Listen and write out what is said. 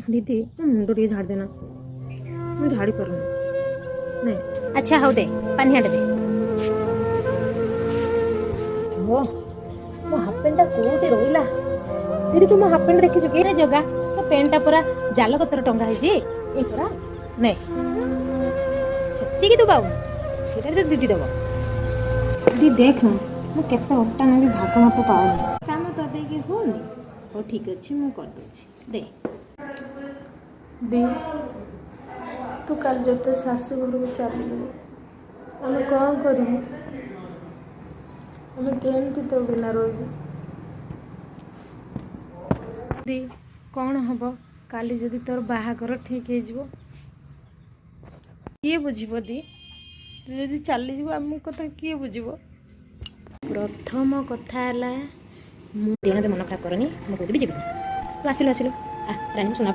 दीदी मो मुंड टे झाड़ देना मुझे झाड़ी पारूँ नहीं। अच्छा हौ दे पानी हाट दे। वो मो हाफ पेंट कोटी रहिला दीदी तू मो हाफ पेंट देखिछु कि अरे जगा तो पेंटा पूरा जाल कतर टंगा है जी ए परा नहीं सेतिकी तू पाऊ सेटा तो दीदी दब। दीदी देख ना मो केते अट्टा ना भी भाग माप पाऊनी काम तो देके होनी हो ठीक अच्छे मु कर दूची दे। दी तू कल जते शाशु घर को चली आम कौन करूँ आम केमती तो बिना रही दी कौन हम काली जदि तोर बाहागर ठीक हो किए बुझब दी तू जदि चली जीव आम कथा किए बुझब। प्रथम कथा है मु दिन मन खराब करनी मु कहबी जीवन तू आसिलु आसिलु आ रानी सुना